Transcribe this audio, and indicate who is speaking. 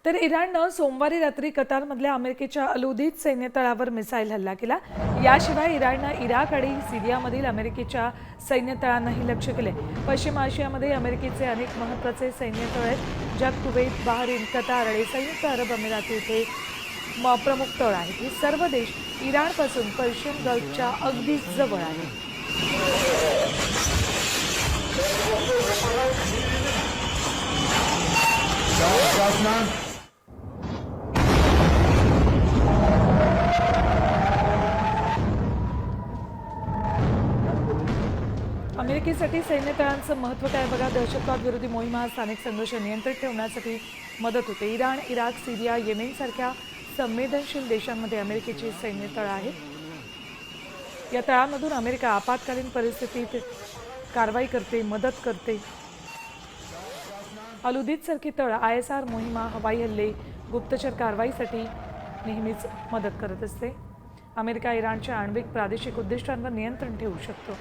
Speaker 1: तर इराणनं सोमवारी रात्री कतारमधल्या अमेरिकेच्या अलुदीद सैन्य तळावर मिसाईल हल्ला केला। याशिवाय इराणनं इराक आणि सिरियामधील अमेरिकेच्या सैन्य तळांनाही लक्ष्य केले। पश्चिम आशियामध्ये अमेरिकेचे अनेक महत्त्वाचे सैन्य तळ आहेत, ज्यात कुवेत, बहरीन, कतार आणि संयुक्त अरब अमिरात येथे प्रमुख तळ आहेत। हे सर्व देश इराणपासून पर्शियन गल्फच्या अगदी जवळ आहेत। अमेरिकेसाठी सैन्य तळांचं महत्त्व काय बघा। दहशतवाद विरोधी मोहिमा, स्थानिक संघर्ष नियंत्रित ठेवण्यासाठी मदत होते। इराण, इराक, सिरिया, येमेन सारख्या संवेदनशील देशांमध्ये अमेरिकेची सैन्य तळ आहेत। या तळांमधून अमेरिका आपत्कालीन परिस्थितीत कारवाई करते, मदत करते। अलुदीद सारखी तळ ISR मोहिमा, हवाई हल्ले, गुप्तचर कारवाईसाठी नेहमीच मदत करत असते। अमेरिका इराणच्या आण्विक प्रादेशिक उद्दिष्टांवर नियंत्रण ठेवू शकतो।